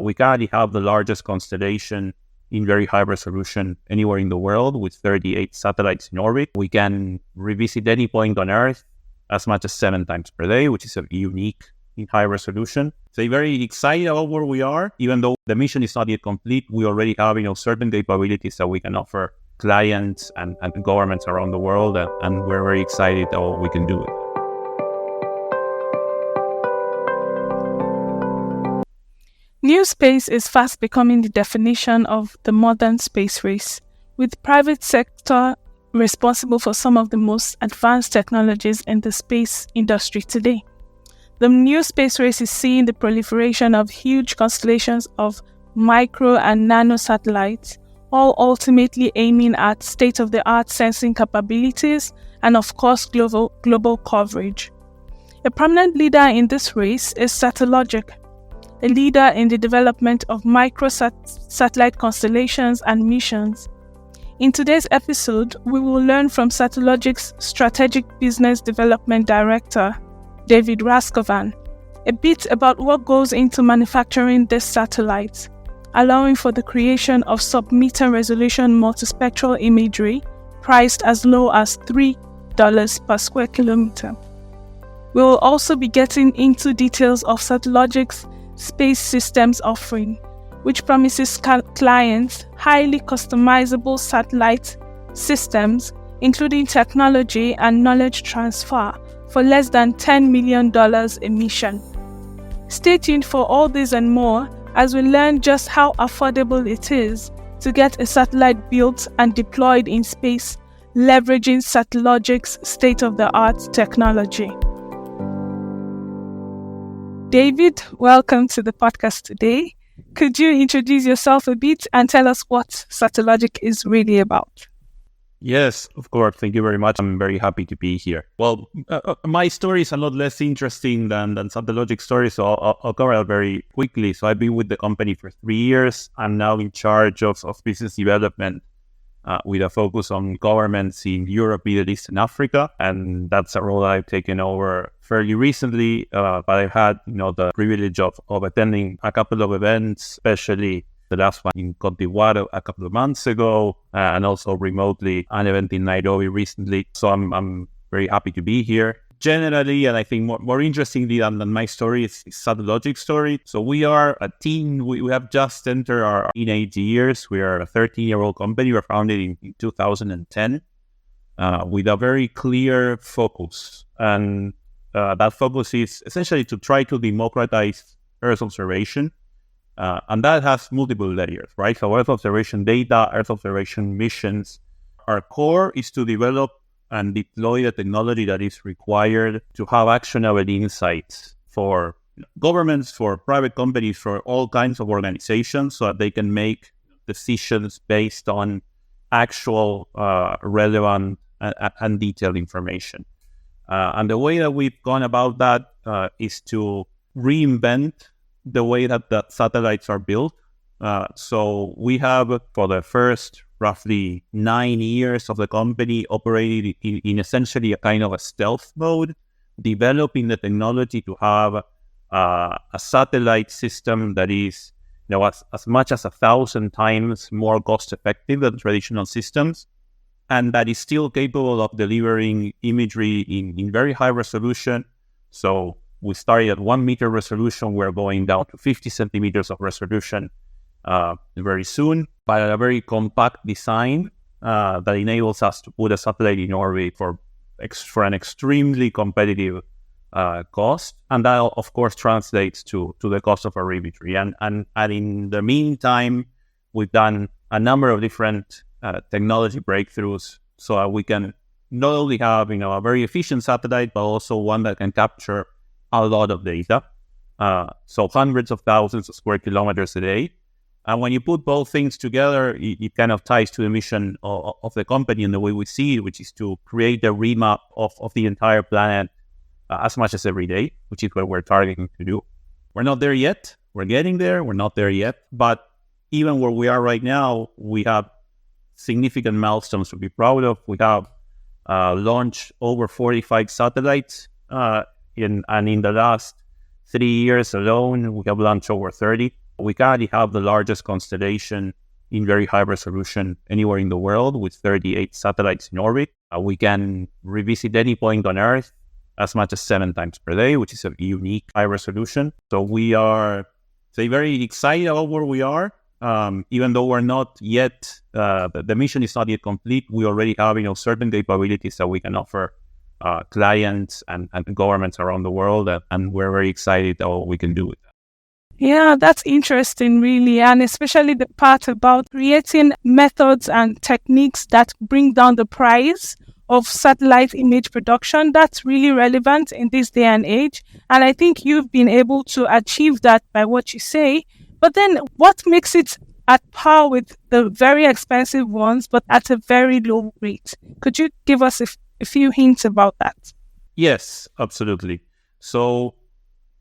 We currently have the largest constellation in very high resolution anywhere in the world with 38 satellites in orbit. We can revisit any point on Earth as much as 7 times per day, which is unique in high resolution. So very excited about where we are. Even though the mission is not yet complete, we already have certain capabilities that we can offer clients and governments around the world, and we're very excited about what we can do with it. New space is fast becoming the definition of the modern space race, with private sector responsible for some of the most advanced technologies in the space industry today. The new space race is seeing the proliferation of huge constellations of micro and nano satellites, all ultimately aiming at state-of-the-art sensing capabilities and, of course, global coverage. A prominent leader in this race is Satellogic, a leader in the development of micro-satellite constellations and missions. In today's episode, we will learn from Satellogic's Strategic Business Development Director, David Raskovan, a bit about what goes into manufacturing these satellites, allowing for the creation of submeter resolution multispectral imagery priced as low as $3 per square kilometer. We will also be getting into details of Satellogic's space systems offering, which promises clients highly customizable satellite systems, including technology and knowledge transfer, for less than $10 million a mission. Stay tuned for all this and more as we learn just how affordable it is to get a satellite built and deployed in space, leveraging Satellogic's state-of-the-art technology. David, welcome to the podcast today. Could you introduce yourself a bit and tell us what Satellogic is really about? Yes, of course. Thank you very much. I'm very happy to be here. Well, my story is a lot less interesting than Satellogic's story, so I'll cover it very quickly. So I've been with the company for 3 years. I'm now in charge of business development with a focus on governments in Europe, Middle East, and Africa. And that's a role I've taken over fairly recently, but I've had the privilege of attending a couple of events, especially the last one in Côte d'Ivoire a couple of months ago, and also remotely an event in Nairobi recently. So I'm very happy to be here. Generally, and I think more interestingly than my story is Satellogic's story. So we are a team. We have just entered our 8 years. We are a 13-year-old company. We were founded in 2010 with a very clear focus. And that focus is essentially to try to democratize Earth observation. And that has multiple layers, right? So Earth observation data, Earth observation missions. Our core is to develop and deploy the technology that is required to have actionable insights for governments, for private companies, for all kinds of organizations, so that they can make decisions based on actual relevant and detailed information. And the way that we've gone about that is to reinvent the way that the satellites are built. So we have, for the first roughly 9 years of the company, operated in essentially a kind of a stealth mode, developing the technology to have a satellite system that is as much as 1,000 times more cost effective than traditional systems, and that is still capable of delivering imagery in very high resolution. So we started at 1 meter resolution. We're going down to 50 centimeters of resolution very soon, but at a very compact design that enables us to put a satellite in orbit for an extremely competitive cost. And that, of course, translates to the cost of our imagery. And in the meantime, we've done a number of different technology breakthroughs so that we can not only have a very efficient satellite, but also one that can capture a lot of data. So hundreds of thousands of square kilometers a day. And when you put both things together, it kind of ties to the mission of the company and the way we see it, which is to create a remap of the entire planet as much as every day, which is what we're targeting to do. We're not there yet. We're getting there. We're not there yet. But even where we are right now, we have significant milestones to be proud of. We have launched over 45 satellites, and in the last 3 years alone, we have launched over 30. We currently have the largest constellation in very high resolution anywhere in the world with 38 satellites in orbit. We can revisit any point on Earth as much as 7 times per day, which is a unique high resolution. So we are very excited about where we are. Even though we're not yet, the mission is not yet complete, we already have certain capabilities that we can offer clients and governments around the world, and we're very excited about what we can do with that. Yeah, that's interesting, really. And especially the part about creating methods and techniques that bring down the price of satellite image production. That's really relevant in this day and age. And I think you've been able to achieve that by what you say. But then what makes it at par with the very expensive ones, but at a very low rate? Could you give us a few hints about that? Yes, absolutely. So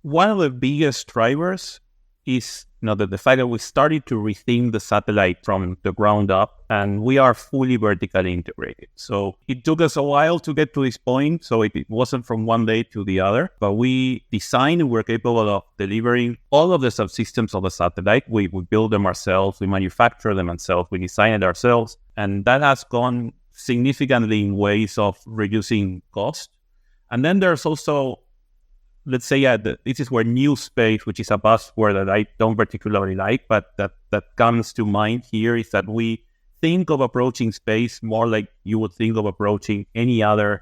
one of the biggest drivers is the fact that we started to rethink the satellite from the ground up, and we are fully vertically integrated. So it took us a while to get to this point. So it wasn't from one day to the other, but we designed and we're capable of delivering all of the subsystems of the satellite. We build them ourselves, we manufacture them ourselves, we design it ourselves, and that has gone significantly in ways of reducing cost. And then there's also, let's say, this is where new space, which is a buzzword that I don't particularly like, but that comes to mind here, is that we think of approaching space more like you would think of approaching any other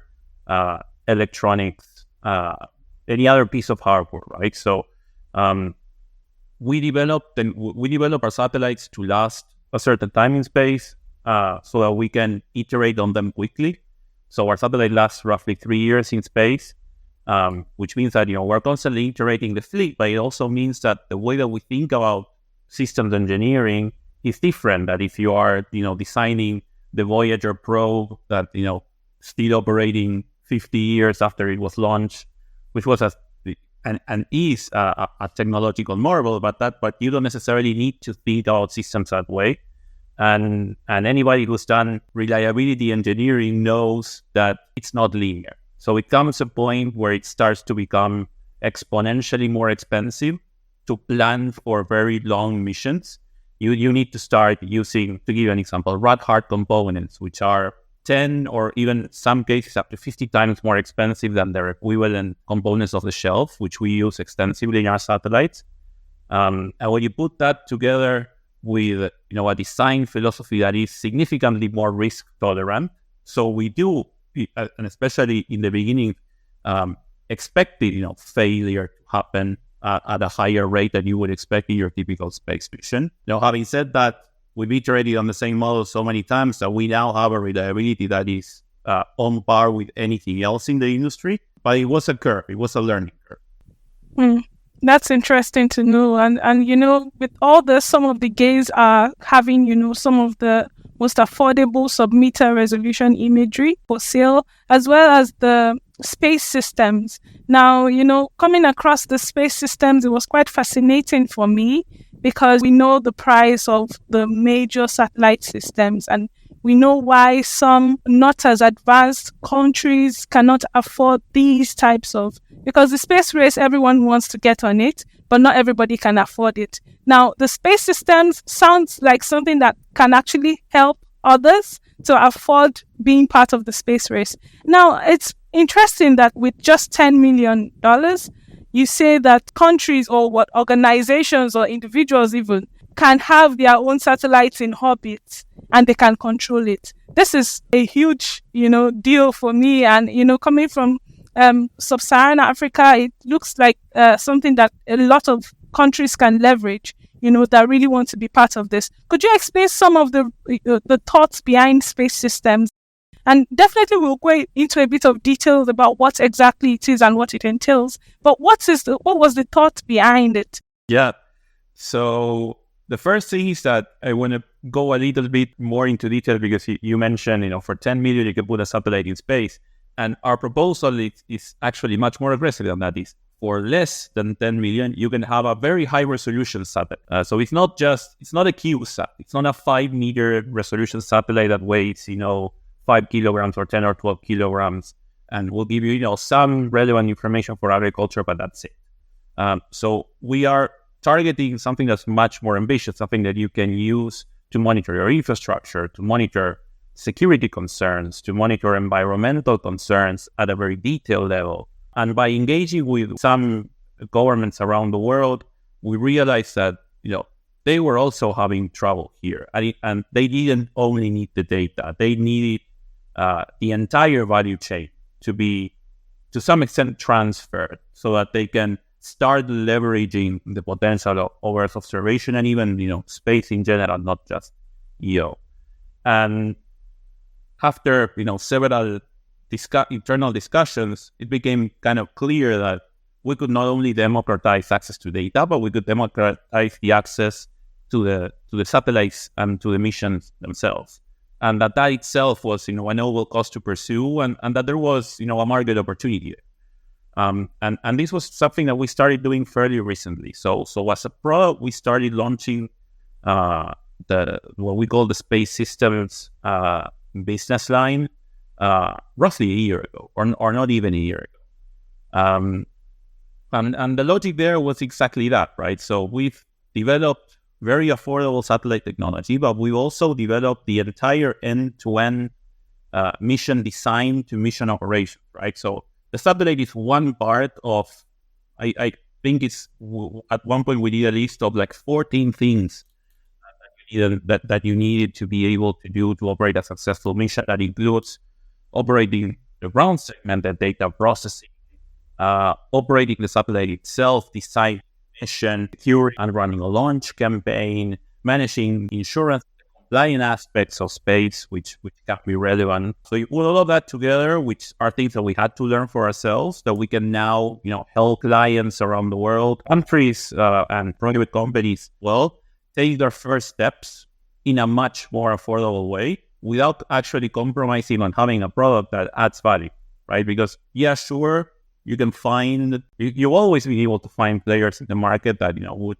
electronics, any other piece of hardware, right? So we develop our satellites to last a certain time in space, so that we can iterate on them quickly. So our satellite lasts roughly 3 years in space. Which means that we're constantly iterating the fleet, but it also means that the way that we think about systems engineering is different. That if you are designing the Voyager probe that still operating 50 years after it was launched, which was and is a technological marvel, but you don't necessarily need to think about systems that way. And anybody who's done reliability engineering knows that it's not linear. So it comes a point where it starts to become exponentially more expensive to plan for very long missions. You need to start using, to give you an example, rad-hard components, which are 10 or even some cases up to 50 times more expensive than their equivalent components off the shelf, which we use extensively in our satellites. And when you put that together with a design philosophy that is significantly more risk tolerant, so we do, and especially in the beginning, expected failure to happen at a higher rate than you would expect in your typical space mission. Having said that, we've iterated on the same model so many times that we now have a reliability that is on par with anything else in the industry. But it was a curve; it was a learning curve. That's interesting to know. And with all this, some of the gays are having some of the most affordable submeter resolution imagery for sale, as well as the space systems. Now, coming across the space systems, it was quite fascinating for me because we know the price of the major satellite systems, and we know why some not as advanced countries cannot afford these types of, because the space race, everyone wants to get on it, but not everybody can afford it. Now, the space systems sounds like something that can actually help others to afford being part of the space race. Now, it's interesting that with just $10 million, you say that countries or organizations or individuals even can have their own satellites in orbit and they can control it. This is a huge, deal for me. And, coming from sub-Saharan Africa, it looks like something that a lot of countries can leverage, that really want to be part of this. Could you explain some of the thoughts behind space systems? And definitely we'll go into a bit of details about what exactly it is and what it entails. But what was the thought behind it? Yeah. So the first thing is that I want to go a little bit more into detail because you mentioned, for 10 million, you can put a satellite in space. And our proposal is actually much more aggressive than that. Is for less than 10 million, you can have a very high resolution satellite. So it's not a CubeSat. It's not a 5-meter resolution satellite that weighs, 5 kilograms or 10 or 12 kilograms and will give you, some relevant information for agriculture, but that's it. So we are targeting something that's much more ambitious, something that you can use to monitor your infrastructure, to monitor security concerns, to monitor environmental concerns at a very detailed level. And by engaging with some governments around the world, we realized that, they were also having trouble here. And they didn't only need the data. They needed the entire value chain to be, to some extent, transferred so that they can start leveraging the potential of Earth observation and even, space in general, not just EO. And after, several internal discussions, it became kind of clear that we could not only democratize access to data, but we could democratize the access to the satellites and to the missions themselves. And that itself was, a noble cause to pursue, and that there was, a market opportunity. And this was something that we started doing fairly recently. So as a product, we started launching what we call the space systems business line roughly a year ago, or not even a year ago. And the logic there was exactly that, right? So we've developed very affordable satellite technology, but we also developed the entire end-to-end mission design to mission operation, right? So the satellite is one part of, I think it's, at one point we did a list of like 14 things that you needed to be able to do to operate a successful mission. That includes operating the ground segmented data processing, operating the satellite itself, design mission, securing and running a launch campaign, managing insurance, compliant aspects of space, which can be relevant. So you put all of that together, which are things that we had to learn for ourselves, that we can now, help clients around the world, countries, and private companies, take their first steps in a much more affordable way without actually compromising on having a product that adds value, right? Because, sure, you can find, you'll always be able to find players in the market that, would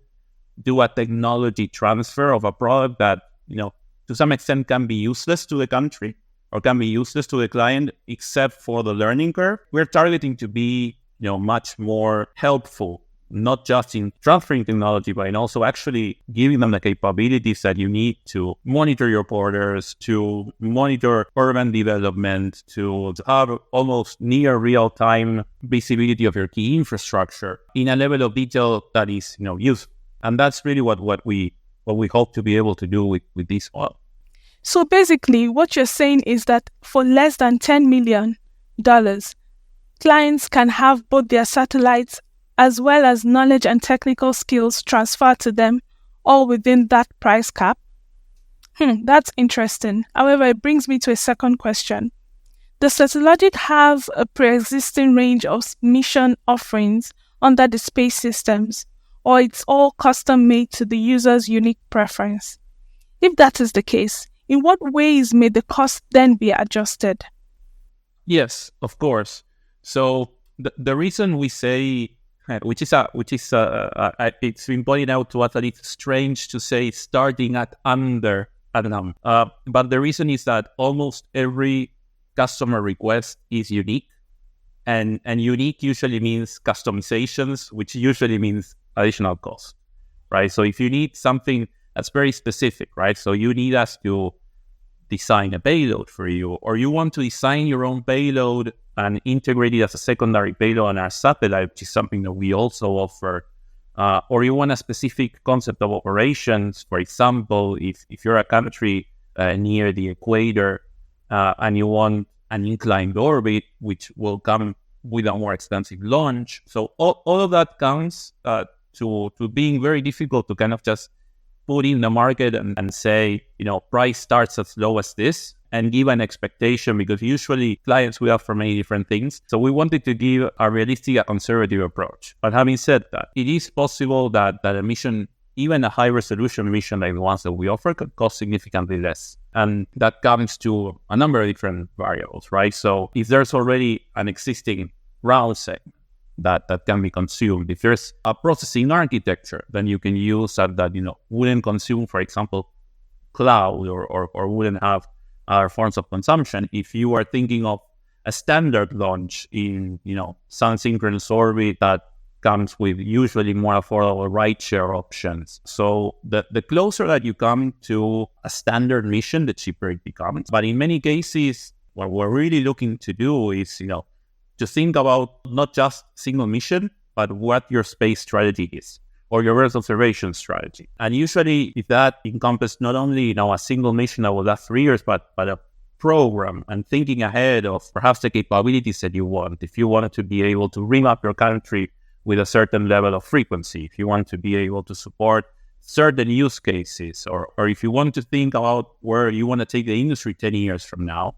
do a technology transfer of a product that, to some extent can be useless to the country or can be useless to the client, except for the learning curve. We're targeting to be, much more helpful, not just in transferring technology, but in also actually giving them the capabilities that you need to monitor your borders, to monitor urban development, to have almost near real-time visibility of your key infrastructure in a level of detail that is, useful. And that's really what we hope to be able to do with this model. So basically, what you're saying is that for less than $10 million, clients can have both their satellites as well as knowledge and technical skills transferred to them, all within that price cap. That's interesting. However, it brings me to a second question. Does Satellogic have a pre-existing range of mission offerings under the space systems, or it's all custom-made to the user's unique preference? If that is the case, in what ways may the cost then be adjusted? Yes, of course. So the reason we say, which is it's been pointed out to us that it's strange to say starting at under a number. But the reason is that almost every customer request is unique, and unique usually means customizations, which usually means additional cost, right? So if you need something that's very specific, right? So you need us to design a payload for you, or you want to design your own payload and integrate it as a secondary payload on our satellite, which is something that we also offer. Or you want a specific concept of operations. For example, if you're a country near the equator and you want an inclined orbit, which will come with a more expensive launch. So all of that comes to being very difficult to kind of just put in the market and say, price starts as low as this, and give an expectation, because usually clients will offer many different things. So we wanted to give a realistic, a conservative approach. But having said that, it is possible that a mission, even a high resolution mission like the ones that we offer, could cost significantly less. And that comes to a number of different variables, right? So if there's already an existing ground segment that can be consumed, if there's a processing architecture, then you can use that wouldn't consume, for example, cloud or wouldn't have other forms of consumption. If you are thinking of a standard launch in, sun synchronous orbit that comes with usually more affordable rideshare options. So the closer that you come to a standard mission, the cheaper it becomes. But in many cases, what we're really looking to do is, to think about not just single mission, but what your space strategy is or your Earth observation strategy. And usually if that encompasses not only, a single mission that will last 3 years, but a program and thinking ahead of perhaps the capabilities that you want. If you wanted to be able to ring up your country with a certain level of frequency, if you want to be able to support certain use cases, or if you want to think about where you want to take the industry 10 years from now,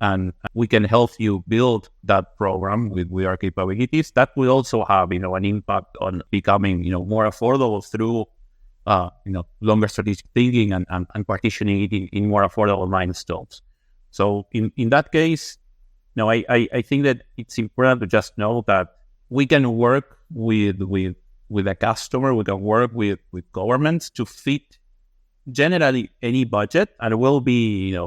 and we can help you build that program with our capabilities, that will also have, an impact on becoming, more affordable through, longer strategic thinking and partitioning it in more affordable milestones. So in that case, I think that it's important to just know that we can work with a customer, we can work with governments to fit generally any budget, and we'll be,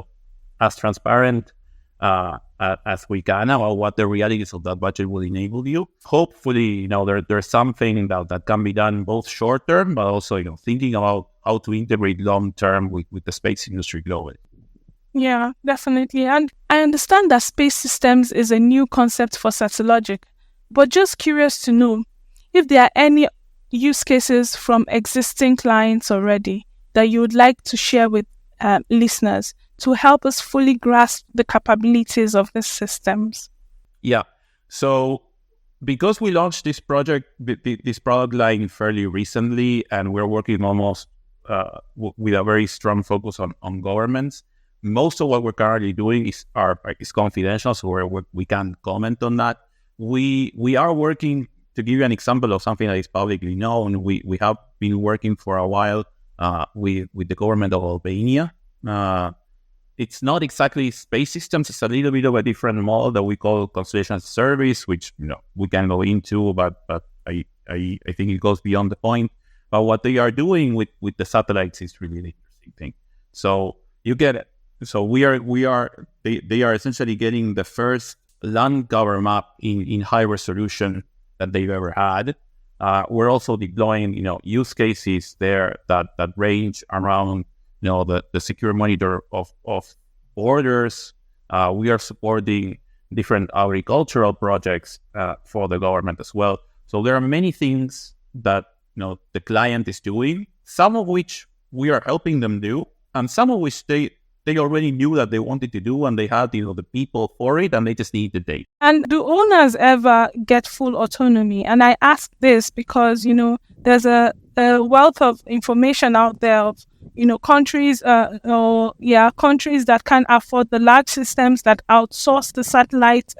as transparent as we can about what the realities of that budget will enable you. Hopefully, there's something that can be done both short term, but also, thinking about how to integrate long term with the space industry globally. Yeah, definitely. And I understand that space systems is a new concept for Satellogic, but just curious to know if there are any use cases from existing clients already that you would like to share with listeners to help us fully grasp the capabilities of these systems. Yeah. So because we launched this product line fairly recently, and we're working almost with a very strong focus on governments, most of what we're currently doing is confidential, so we can't comment on that. We are working, to give you an example of something that is publicly known, we have been working for a while with the government of Opeyemi. It's not exactly space systems, it's a little bit of a different model that we call constellation as a service, which we can go into, but I think it goes beyond the point. But what they are doing with the satellites is really the interesting thing. So you get it. So they are essentially getting the first land cover map in high resolution that they've ever had. We're also deploying, use cases there that range around, the secure monitor of borders. We are supporting different agricultural projects for the government as well. So there are many things that, the client is doing, some of which we are helping them do, and some of which they already knew that they wanted to do, and they had, the people for it, and they just need the data. And do owners ever get full autonomy? And I ask this because, there's a wealth of information out there of, countries that can afford the large systems that outsource the satellite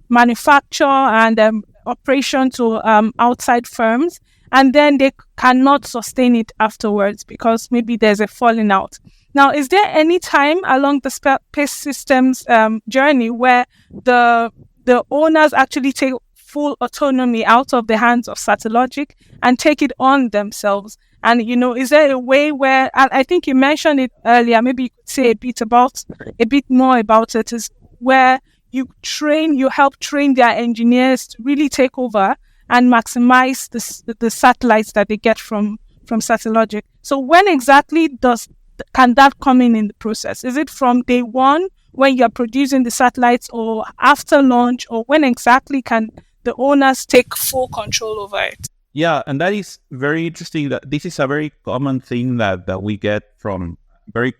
manufacture and operation to outside firms, and then they cannot sustain it afterwards because maybe there's a falling out. Now, is there any time along the space systems journey where the owners actually take full autonomy out of the hands of Satellogic and take it on themselves? And, is there a way where, and I think you mentioned it earlier, maybe you could say a bit more about it, is where you help train their engineers to really take over and maximize the satellites that they get from Satellogic. So when exactly can that come in the process? Is it from day one when you're producing the satellites, or after launch, or when exactly can the owners take full control over it? Yeah, and that is very interesting. That this is a very common thing that we get from a very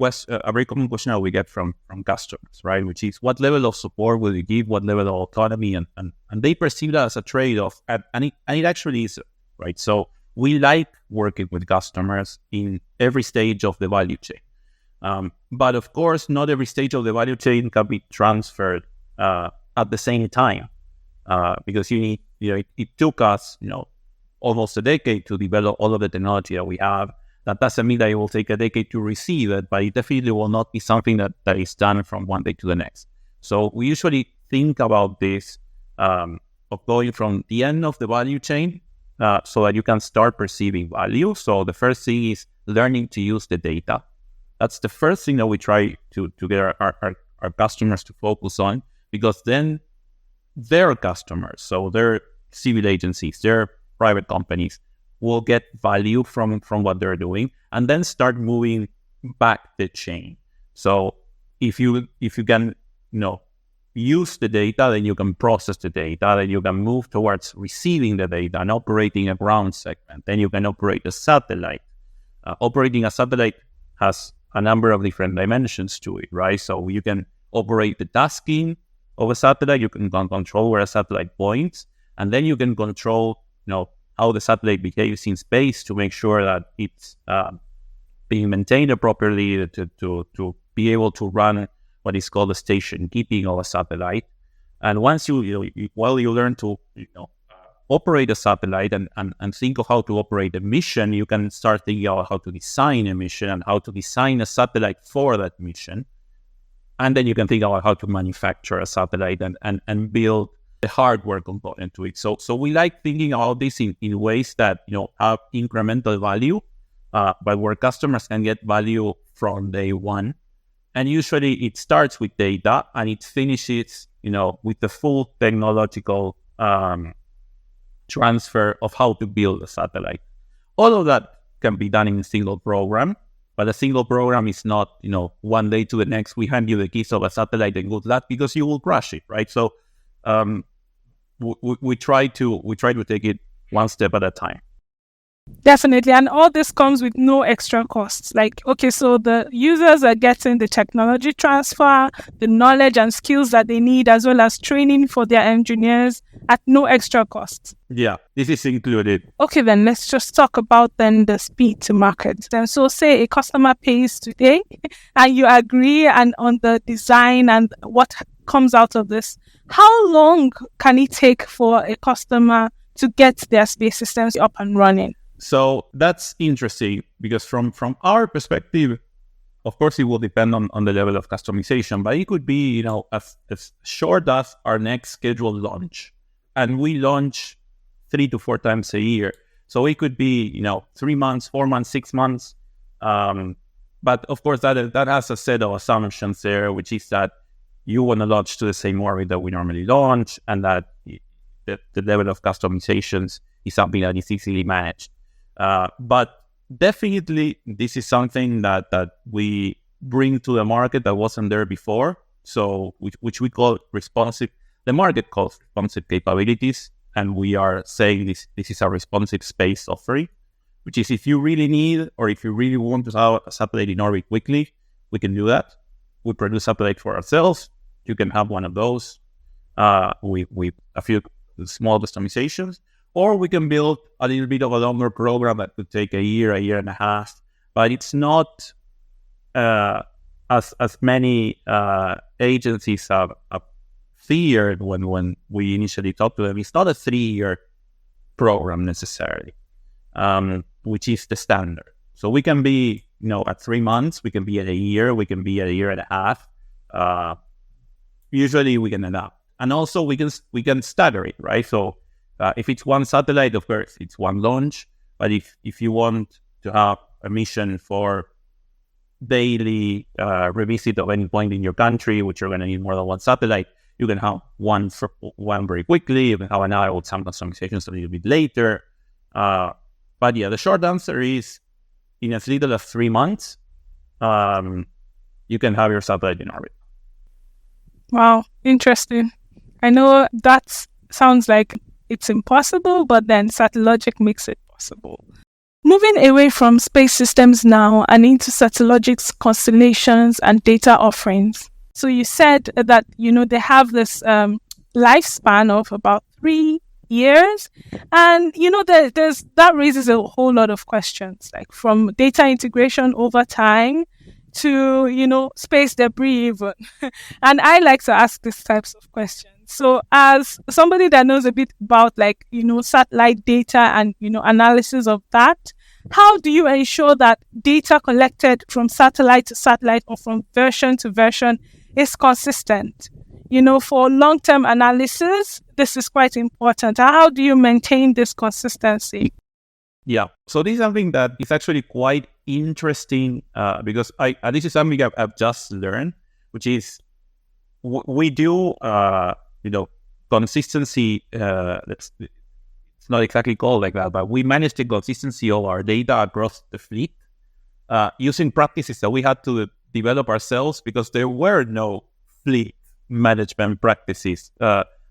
common question that we get from customers, right? Which is, what level of support will you give? What level of autonomy? And they perceive that as a trade-off, and it actually is, right? So we like working with customers in every stage of the value chain. But of course, not every stage of the value chain can be transferred at the same time, because you need, it took us, almost a decade to develop all of the technology that we have. That doesn't mean that it will take a decade to receive it, but it definitely will not be something that is done from one day to the next. So we usually think about this of going from the end of the value chain so that you can start perceiving value. So the first thing is learning to use the data. That's the first thing that we try to get our customers to focus on, because then their customers, so their civil agencies, their private companies will get value from what they're doing, and then start moving back the chain. So if you can, use the data, then you can process the data, then you can move towards receiving the data and operating a ground segment. Then you can operate a satellite. Operating a satellite has a number of different dimensions to it, right? So you can operate the tasking of a satellite, you can control where a satellite points, and then you can control, how the satellite behaves in space to make sure that it's being maintained properly, to be able to run what is called the station keeping of a satellite. And once you learn to operate a satellite and think of how to operate a mission, you can start thinking about how to design a mission and how to design a satellite for that mission. And then you can think about how to manufacture a satellite and build the hardware component to it. So we like thinking about this in ways that have incremental value, but where customers can get value from day one. And usually it starts with data and it finishes, with the full technological transfer of how to build a satellite. All of that can be done in a single program, but a single program is not, one day to the next, we hand you the keys of a satellite and good luck, because you will crash it, right? So we try to take it one step at a time. Definitely. And all this comes with no extra costs. So the users are getting the technology transfer, the knowledge and skills that they need, as well as training for their engineers at no extra cost. Yeah, this is included. Okay, then let's just talk about then the speed to market. And so say a customer pays today and you agree and on the design and what comes out of this. How long can it take for a customer to get their space systems up and running? So that's interesting, because from our perspective, of course, it will depend on the level of customization, but it could be, as short as our next scheduled launch. And we launch 3 to 4 times a year. So it could be, 3 months, 4 months, 6 months. But of course, that has a set of assumptions there, which is that you want to launch to the same orbit that we normally launch, and that the level of customizations is something that is easily managed. But definitely, this is something that we bring to the market that wasn't there before. So, which we call responsive. The market calls responsive capabilities, and we are saying this is a responsive space offering, which is if you really need or if you really want to have a satellite in orbit quickly, we can do that. We produce satellite for ourselves. You can have one of those with a few small customizations. Or we can build a little bit of a longer program that could take a year and a half. But it's not as many agencies have feared when we initially talked to them. It's not a 3-year program necessarily, which is the standard. So we can be, at 3 months, we can be at a year, we can be at a year and a half. Usually we can adapt. And also we can stagger it, right? So if it's one satellite, of course, it's one launch. But if you want to have a mission for daily revisit of any point in your country, which you're going to need more than one satellite, you can have one very quickly. You can have another with some customizations a little bit later. But yeah, the short answer is in as little as 3 months, you can have your satellite in orbit. Wow, interesting. I know that sounds like it's impossible, but then Satellogic makes it possible. Moving away from space systems now and into Satellogic's constellations and data offerings. So you said that, they have this lifespan of about 3 years. And, that raises a whole lot of questions, like from data integration over time to, space debris even. And I like to ask these types of questions. So as somebody that knows a bit about satellite data and, analysis of that, how do you ensure that data collected from satellite to satellite or from version to version is consistent? For long-term analysis, this is quite important. How do you maintain this consistency? Yeah, so this is something that is actually quite interesting because this is something I've just learned, which is we do, consistency. It's it's not exactly called like that, but we manage the consistency of our data across the fleet using practices that we had to develop ourselves because there were no fleet management practices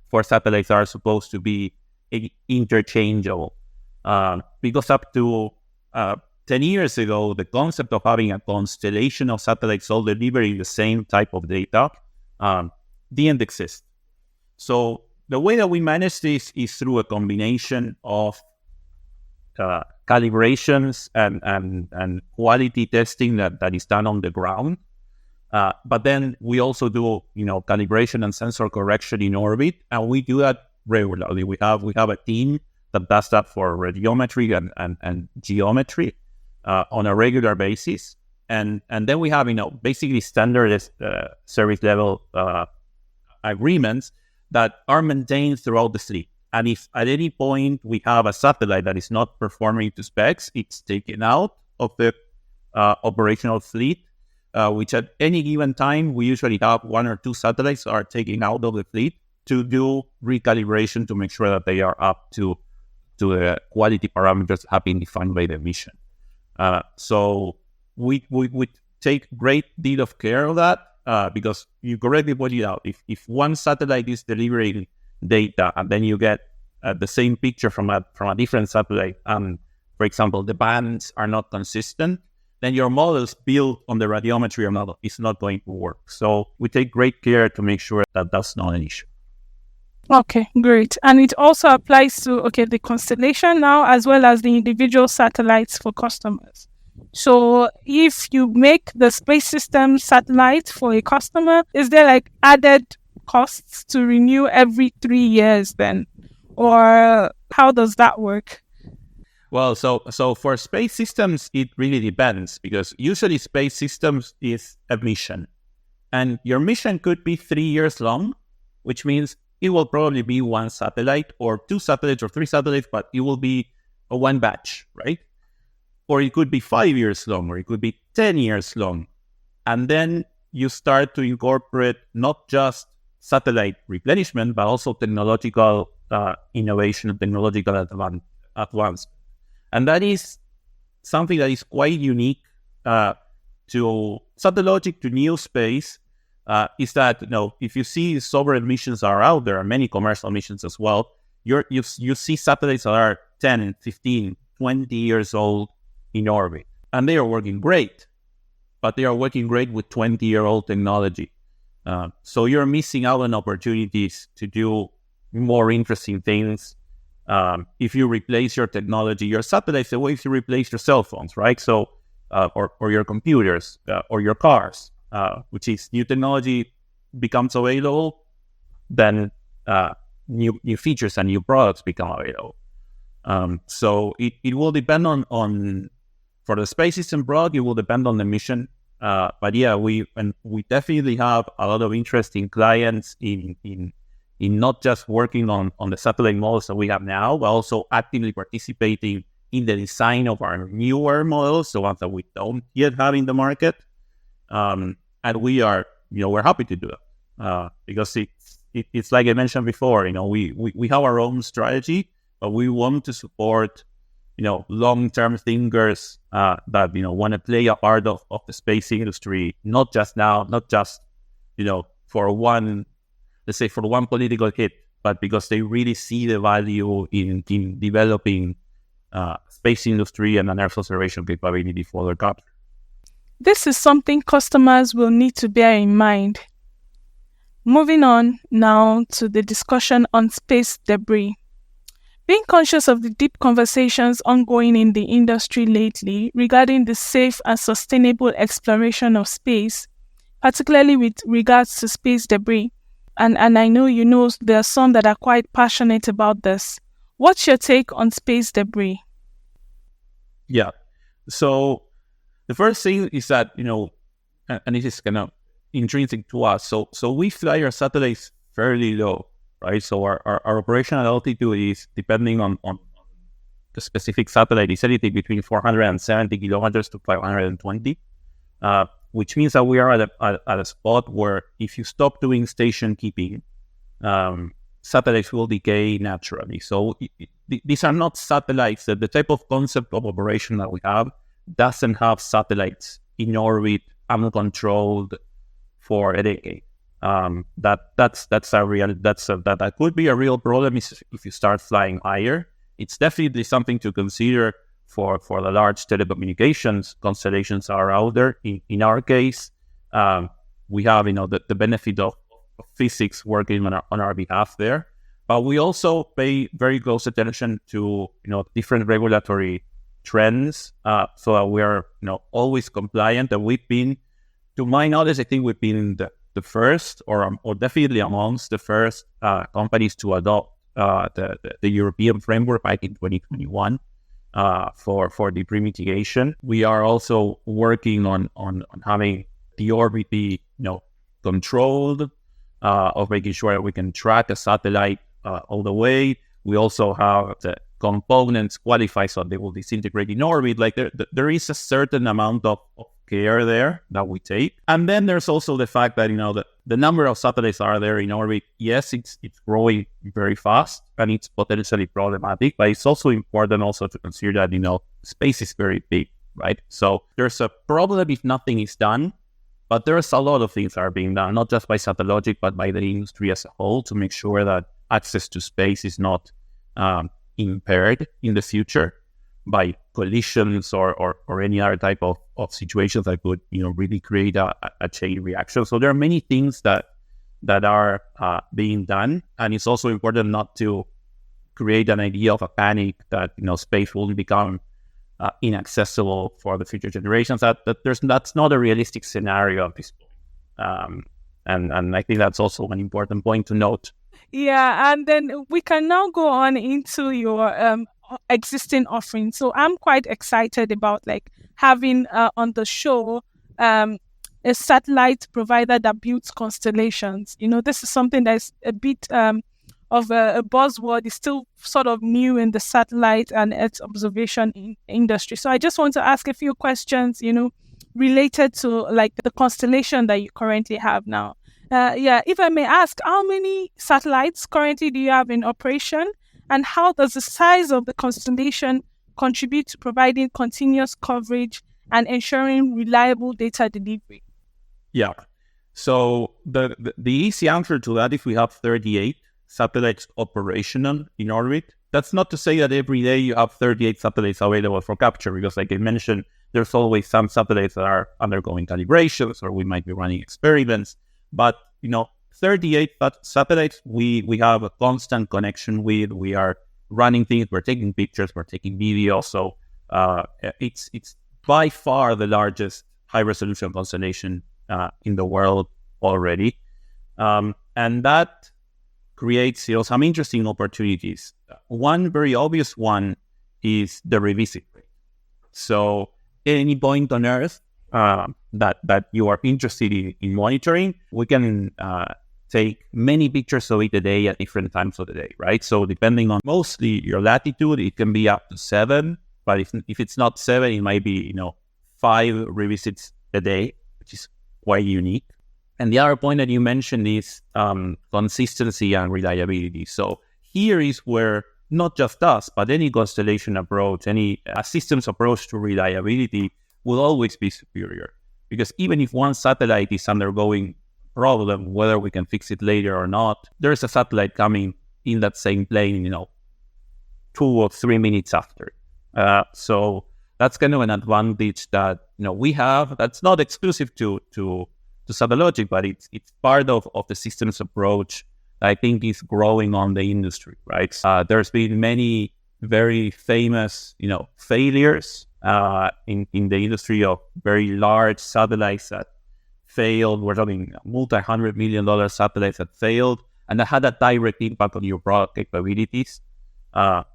for satellites that are supposed to be interchangeable. Because up to 10 years ago, the concept of having a constellation of satellites all delivering the same type of data didn't exist. So the way that we manage this is through a combination of calibrations and quality testing that is done on the ground. But then we also do, calibration and sensor correction in orbit, and we do that regularly. We have a team that does that for radiometry and geometry on a regular basis, and then we have basically standard service level agreements that are maintained throughout the fleet. And if at any point we have a satellite that is not performing to specs, it's taken out of the operational fleet, which at any given time, we usually have 1 or 2 satellites are taken out of the fleet to do recalibration to make sure that they are up to the quality parameters that have been defined by the mission. So we take great deal of care of that because you correctly pointed out, if one satellite is delivering data and then you get the same picture from a different satellite, and for example, the bands are not consistent, then your models built on the radiometry model is not going to work. So we take great care to make sure that that's not an issue. Okay, great. And it also applies to, the constellation now, as well as the individual satellites for customers. So if you make the space system satellite for a customer, is there added costs to renew every 3 years then? Or how does that work? Well, so for space systems, it really depends, because usually space systems is a mission. And your mission could be 3 years long, which means it will probably be 1 satellite or 2 satellites or 3 satellites, but it will be a 1 batch, right? Or it could be 5 years long, or it could be 10 years long. And then you start to incorporate not just satellite replenishment, but also technological innovation and technological advance. And that is something that is quite unique to Satellogic, to New Space, is that, if you see sovereign missions are out there, many commercial missions as well, you see satellites that are 10, 15, 20 years old in orbit. And they are working great, but they are working great with 20-year-old technology. So you're missing out on opportunities to do more interesting things. If you replace your technology, your satellites, the way if you replace your cell phones, right? So, or your computers, or your cars, which is new technology becomes available, then new features and new products become available. So it will depend on for the space system broad, it will depend on the mission. But yeah, we definitely have a lot of interesting clients in not just working on the satellite models that we have now, but also actively participating in the design of our newer models, the ones that we don't yet have in the market. And we are, we're happy to do that because it's like I mentioned before, we have our own strategy, but we want to support, long-term thinkers that, want to play a part of the space industry, not just now, not just, for one political hit, but because they really see the value in developing space industry and an Earth observation capability for their country. This is something customers will need to bear in mind. Moving on now to the discussion on space debris. Being conscious of the deep conversations ongoing in the industry lately regarding the safe and sustainable exploration of space, particularly with regards to space debris, and I know there are some that are quite passionate about this. What's your take on space debris? Yeah. So the first thing is that, and this is kind of intrinsic to us. So we fly our satellites fairly low, right? So our operational altitude is, depending on the specific satellite, is anything between 470 kilometers to 520, which means that we are at a spot where if you stop doing station keeping, satellites will decay naturally. So these are not satellites. The type of concept of operation that we have doesn't have satellites in orbit uncontrolled for a decade. That could be a real problem if you start flying higher. It's definitely something to consider for the large telecommunications constellations are out there. In our case, we have the benefit of physics working on our behalf there, but we also pay very close attention to different regulatory trends, so that we are always compliant. And we've been, to my knowledge, I think we've been the first, or definitely amongst the first companies to adopt the European framework back in 2021 for debris mitigation. We are also working on having the orbit be controlled, of making sure that we can track a satellite all the way. We also have the components qualified so they will disintegrate in orbit. Like there is a certain amount of care there that we take. And then there's also the fact that the number of satellites are there in orbit. Yes, it's growing very fast and it's potentially problematic, but it's also important also to consider that space is very big, right? So there's a problem if nothing is done, but there's a lot of things that are being done, not just by Satellogic, but by the industry as a whole, to make sure that access to space is not impaired in the future by collisions or any other type of situations that could really create a chain reaction. So there are many things that are being done, and it's also important not to create an idea of a panic that space will become inaccessible for the future generations. That's not a realistic scenario at this point, and I think that's also an important point to note. Yeah, and then we can now go on into your existing offerings. So I'm quite excited about having on the show a satellite provider that builds constellations. This is something that's a bit of a buzzword. It's still sort of new in the satellite and Earth observation industry. So I just want to ask a few questions, related to the constellation that you currently have now. If I may ask, how many satellites currently do you have in operation, and how does the size of the constellation contribute to providing continuous coverage and ensuring reliable data delivery? Yeah. So the easy answer to that is we have 38 satellites operational in orbit. That's not to say that every day you have 38 satellites available for capture, because like I mentioned, there's always some satellites that are undergoing calibrations, or we might be running experiments. But 38 satellites we have a constant connection with. We are running things, we're taking pictures, we're taking video. So it's by far the largest high resolution constellation in the world already, and that creates some interesting opportunities. One very obvious one is the revisit rate. So any point on Earth that you are interested in monitoring, we can take many pictures of it a day at different times of the day, right? So depending on mostly your latitude, it can be up to 7, but if it's not 7, it might be 5 revisits a day, which is quite unique. And the other point that you mentioned is consistency and reliability. So here is where not just us, but any constellation approach, any systems approach to reliability will always be superior. Because even if one satellite is undergoing problem, whether we can fix it later or not, there's a satellite coming in that same plane, 2 or 3 minutes after. So that's kind of an advantage that we have. That's not exclusive to Satellogic, but it's part of the systems approach that I think is growing on the industry, right? There's been many very famous, failures in the industry of very large satellites that failed. We're talking multi-$100 million satellites that failed, and that had a direct impact on your product capabilities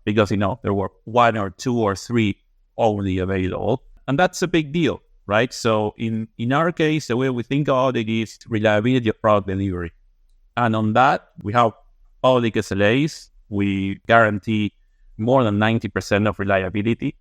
because there were 1 or 2 or 3 only available, and that's a big deal, right? So in our case, the way we think about it is reliability of product delivery, and on that we have public SLAs. We guarantee more than 90% of reliability.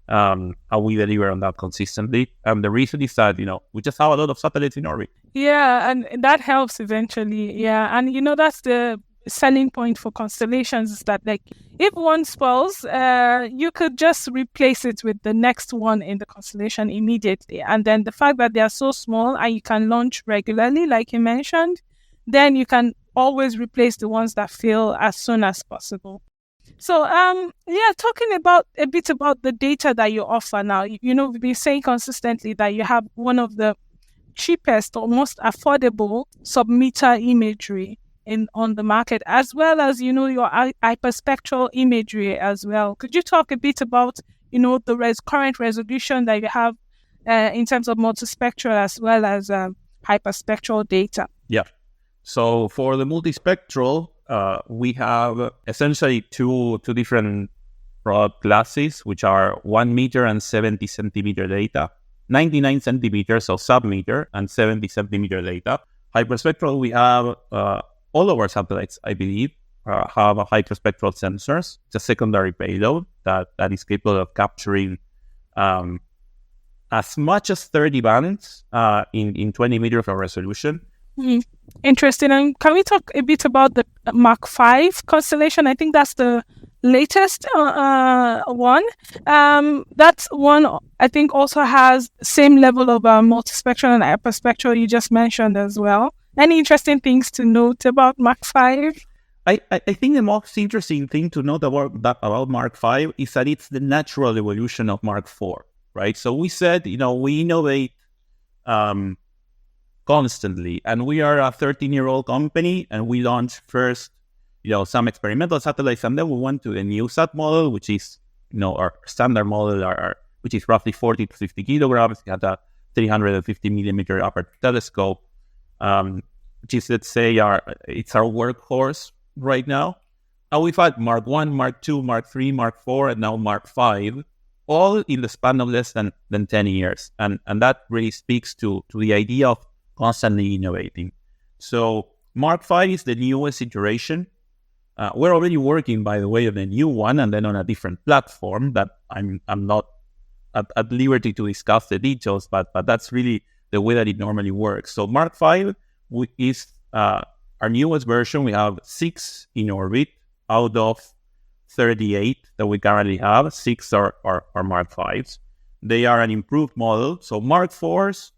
And we deliver on that consistently. And the reason is that, we just have a lot of satellites in orbit. Yeah, and that helps eventually. Yeah, and that's the selling point for constellations is that, like, if one spoils, you could just replace it with the next one in the constellation immediately. And then the fact that they are so small and you can launch regularly, like you mentioned, then you can always replace the ones that fail as soon as possible. So, talking about a bit about the data that you offer now. We've been saying consistently that you have one of the cheapest or most affordable submeter imagery on the market, as well as your hyperspectral imagery as well. Could you talk a bit about the current resolution that you have in terms of multispectral as well as hyperspectral data? Yeah. So for the multispectral, we have essentially two different product classes, which are 1 meter and 70 centimeter data. 99 centimeters of submeter and 70 centimeter data. Hyperspectral, we have all of our satellites, I believe, have a hyperspectral sensors. It's a secondary payload that is capable of capturing as much as 30 bands in 20 meters of resolution. Interesting. And can we talk a bit about the Mark 5 constellation? I think that's the latest one. That one, I think, also has same level of multispectral and hyperspectral you just mentioned as well. Any interesting things to note about Mark 5? I think the most interesting thing to note about Mark 5 is that it's the natural evolution of Mark 4, right? So we said, we innovate constantly, and we are a 13-year-old company, and we launched first some experimental satellites, and then we went to the new sat model, which is our standard model, which is roughly 40 to 50 kilograms. It had a 350 millimeter aperture telescope, which is, let's say, it's our workhorse right now. And we've had Mark 1, Mark 2, Mark 3, Mark 4, and now Mark 5, all in the span of less than 10 years. And that really speaks to the idea of constantly innovating. So Mark 5 is the newest iteration. We're already working, by the way, on a new one, and then on a different platform that I'm not at liberty to discuss the details, but that's really the way that it normally works. So Mark 5 is our newest version. We have 6 in orbit out of 38 that we currently have. 6 are Mark 5s. They are an improved model. So Mark 4s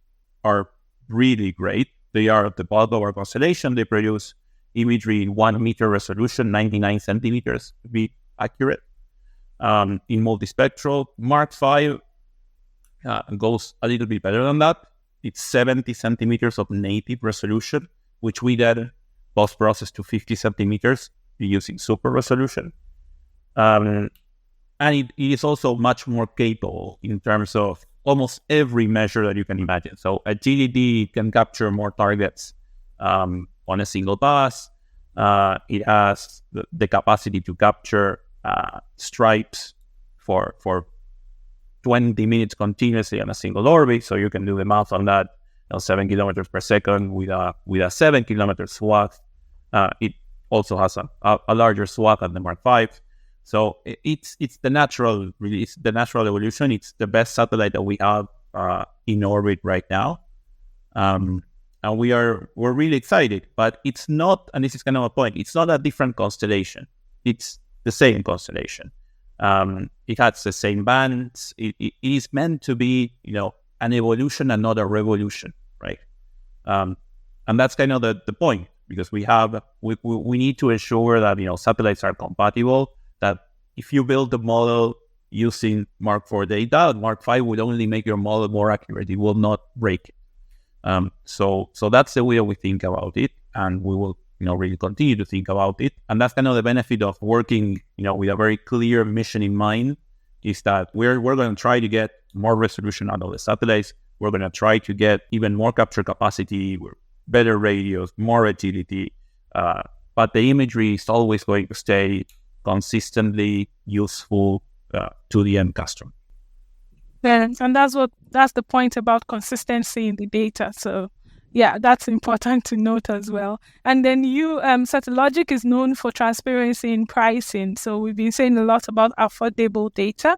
are really great. They are the bulk of our constellation. They produce imagery in 1 meter resolution, 99 centimeters to be accurate. In multispectral, Mark 5 goes a little bit better than that. It's 70 centimeters of native resolution, which we then post-process to 50 centimeters using super resolution. And it is also much more capable in terms of almost every measure that you can imagine. So agility can capture more targets on a single pass. It has the capacity to capture stripes for 20 minutes continuously on a single orbit. So you can do the math on that. 7 kilometers per second with a 7 kilometer swath. It also has a larger swath than the Mark 5. So it's the natural evolution. It's the best satellite that we have in orbit right now. And we're really excited, but it's not, and this is kind of a point, it's not a different constellation. It's the same constellation. It has the same bands. It is meant to be, an evolution and not a revolution, right? And that's kind of the point, because we need to ensure that, satellites are compatible, that if you build the model using Mark 4 data, Mark 5 would only make your model more accurate. It will not break it. So that's the way we think about it, and we will, really continue to think about it. And that's kind of the benefit of working, with a very clear mission in mind, is that we're going to try to get more resolution out of the satellites. We're going to try to get even more capture capacity, better radios, more agility. But the imagery is always going to stay consistently useful to the end customer. Yeah, and that's the point about consistency in the data. So yeah, that's important to note as well. And then Satellogic is known for transparency in pricing. So we've been saying a lot about affordable data.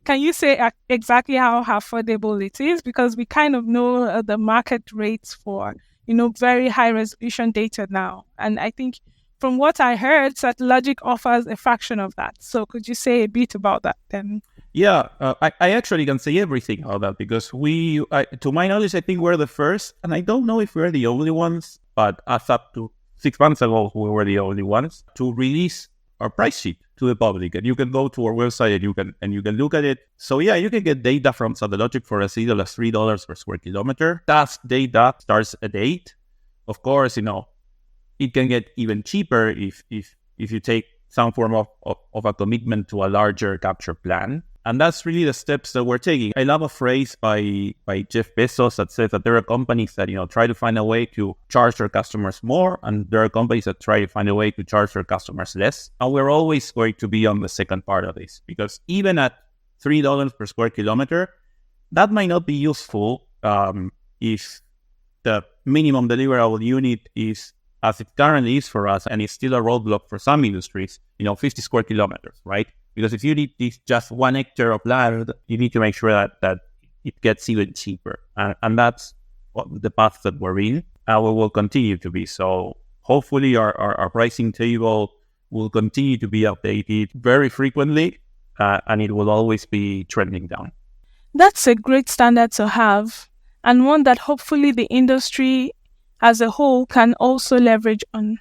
Can you say exactly how affordable it is? Because we kind of know the market rates for, very high resolution data now. And I think from what I heard, Satellogic offers a fraction of that. So could you say a bit about that then? Yeah, I actually can say everything about that because to my knowledge, I think we're the first, and I don't know if we're the only ones, but as up to 6 months ago, we were the only ones to release our price sheet to the public, and you can go to our website and you can look at it. So yeah, you can get data from Satellogic for as little as $3 per square kilometer. That data starts at 8. Of course, it can get even cheaper if you take some form of a commitment to a larger capture plan. And that's really the steps that we're taking. I love a phrase by Jeff Bezos that says that there are companies that, try to find a way to charge their customers more, and there are companies that try to find a way to charge their customers less. And we're always going to be on the second part of this, because even at $3 per square kilometer, that might not be useful if the minimum deliverable unit is as it currently is for us, and it's still a roadblock for some industries, 50 square kilometers, right? Because if you need just 1 hectare of land, you need to make sure that it gets even cheaper. And that's the path that we're in, and we will continue to be. So hopefully our pricing table will continue to be updated very frequently, and it will always be trending down. That's a great standard to have, and one that hopefully the industry as a whole can also leverage on.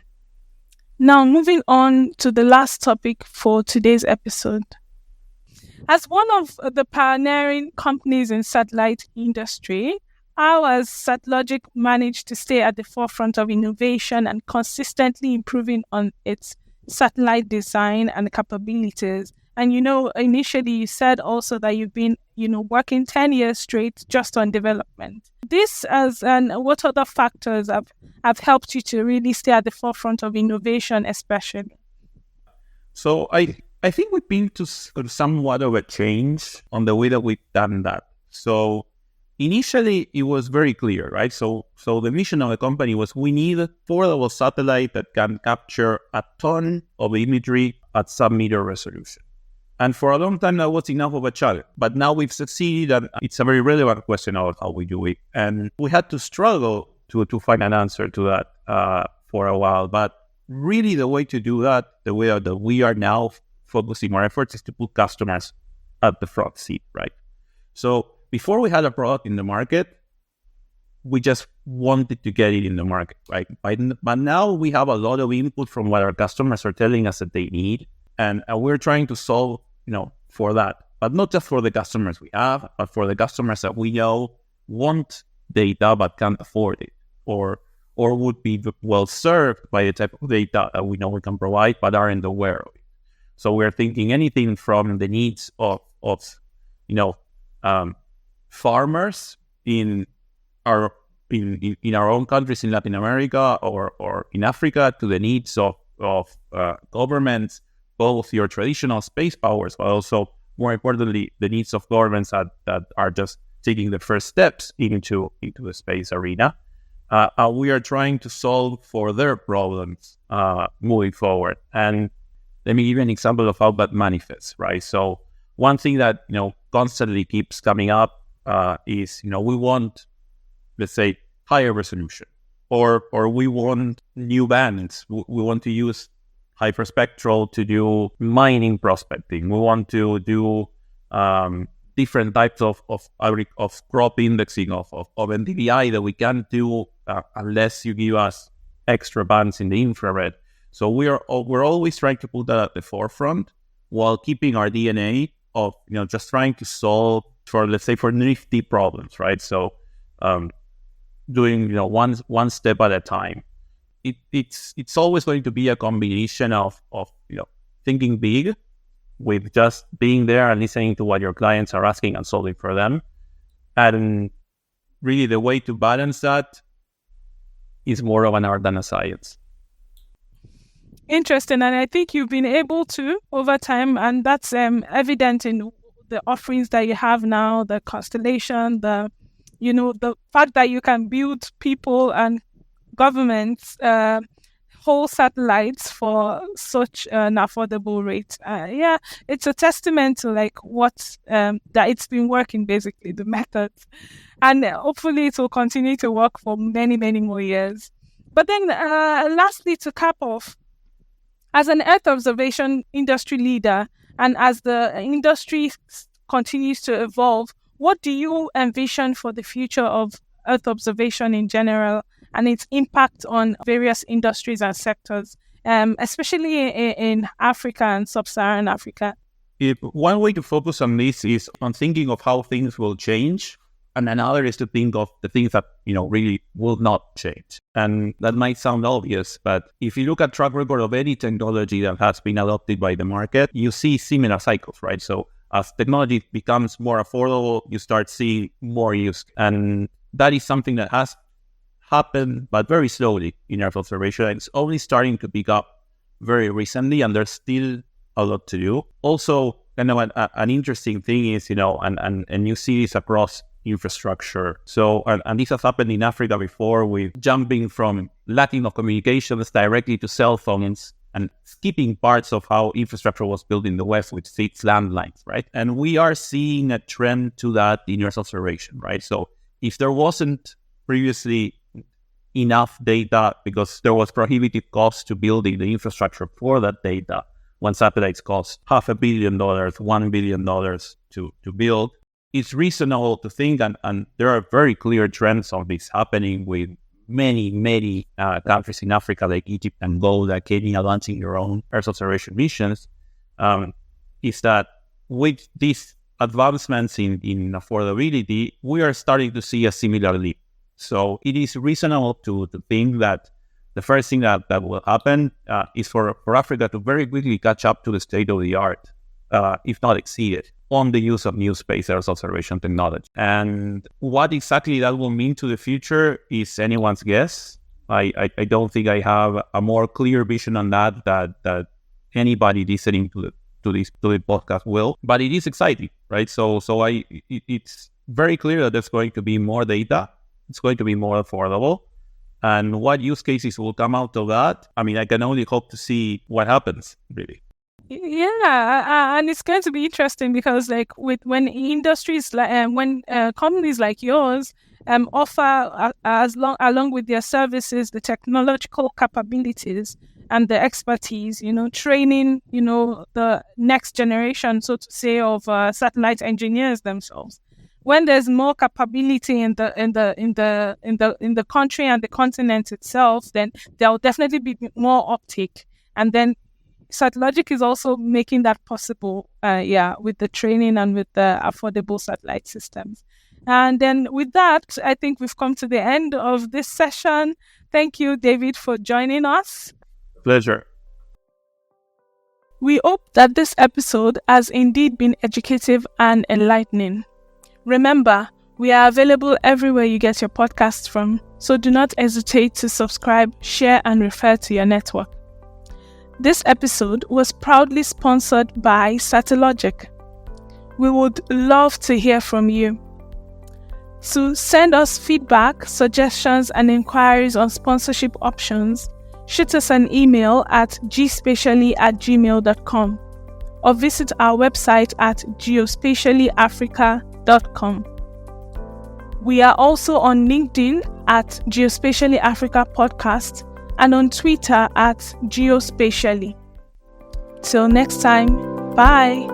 Now, moving on to the last topic for today's episode. As one of the pioneering companies in satellite industry, how has Satellogic managed to stay at the forefront of innovation and consistently improving on its satellite design and capabilities? And, initially you said also that you've been, working 10 years straight just on development. And what other factors have helped you to really stay at the forefront of innovation, especially? So I think we've been to somewhat of a change on the way that we've done that. So initially it was very clear, right? So the mission of the company was we need a affordable satellite that can capture a ton of imagery at submeter resolution. And for a long time, that was enough of a challenge. But now we've succeeded, and it's a very relevant question of how we do it. And we had to struggle to find an answer to that for a while. But really, the way to do that, the way that we are now focusing our efforts, is to put customers at the front seat, right? So before we had a product in the market, we just wanted to get it in the market, right? But now we have a lot of input from what our customers are telling us that they need. And we're trying to solve, for that, but not just for the customers we have, but for the customers that we know want data but can't afford it, or would be well served by the type of data that we know we can provide but aren't aware of it. So we're thinking anything from the needs of farmers in our own countries in Latin America or in Africa, to the needs of governments, both your traditional space powers, but also, more importantly, the needs of governments that are just taking the first steps into the space arena. We are trying to solve for their problems moving forward. And let me give you an example of how that manifests, right? So one thing that constantly keeps coming up is we want, let's say, higher resolution, or we want new bands. We want to use hyperspectral to do mining prospecting. We want to do different types of crop indexing of NDVI that we can't do unless you give us extra bands in the infrared. So we're always trying to put that at the forefront while keeping our DNA of just trying to solve for, let's say, for nifty problems, right? So doing one step at a time. It's always going to be a combination of thinking big with just being there and listening to what your clients are asking and solving for them. And really the way to balance that is more of an art than a science. Interesting. And I think you've been able to over time, and that's evident in the offerings that you have now, the constellation, the fact that you can build people and governments whole satellites for such an affordable rate. It's a testament to what that it's been working, basically, the methods, and hopefully it will continue to work for many, many more years. But then lastly, to cap off, As an Earth observation industry leader, and as the industry continues to evolve, what do you envision for the future of Earth observation in general and its impact on various industries and sectors, especially in Africa and sub-Saharan Africa? One way to focus on this is on thinking of how things will change, and another is to think of the things that really will not change. And that might sound obvious, but if you look at track record of any technology that has been adopted by the market, you see similar cycles, right? So as technology becomes more affordable, you start seeing more use, and that is something that has happened, but very slowly in Earth observation. It's only starting to pick up very recently, and there's still a lot to do. Also, an interesting thing is, and you see this across infrastructure. So, and this has happened in Africa before, with jumping from lacking of communications directly to cell phones and skipping parts of how infrastructure was built in the West with fixed landlines, right? And we are seeing a trend to that in Earth observation, right? So if there wasn't previously enough data because there was prohibitive cost to building the infrastructure for that data, when satellites cost $500 million, $1 billion to build, it's reasonable to think, and there are very clear trends of this happening with many countries in Africa like Egypt and Angola, Kenya, launching their own Earth observation missions, is that with these advancements in affordability, we are starting to see a similar leap. So it is reasonable to think that the first thing that will happen is for Africa to very quickly catch up to the state of the art, if not exceed it, on the use of new space Earth observation technology. And what exactly that will mean to the future is anyone's guess. I don't think I have a more clear vision on that anybody listening to the podcast will. But it is exciting, right? So it's very clear that there's going to be more data. It's going to be more affordable. And what use cases will come out of that? I mean, I can only hope to see what happens, really. Yeah, and it's going to be interesting because, when industries when companies like yours offer along with their services the technological capabilities and the expertise, training, the next generation, so to say, of satellite engineers themselves. When there's more capability in the country and the continent itself, then there will definitely be more uptake, and then Satellogic is also making that possible, with the training and with the affordable satellite systems. And then with that, I think we've come to the end of this session. Thank you, David, for joining us. Pleasure. We hope that this episode has indeed been educative and enlightening. Remember, we are available everywhere you get your podcasts from, so do not hesitate to subscribe, share, and refer to your network. This episode was proudly sponsored by Satellogic. We would love to hear from you. To send us feedback, suggestions, and inquiries on sponsorship options, shoot us an email at gspatially@gmail.com or visit our website at geospatiallyafrica.com. We are also on LinkedIn at Geospatially Africa Podcast and on Twitter at Geospatially. Till next time, bye!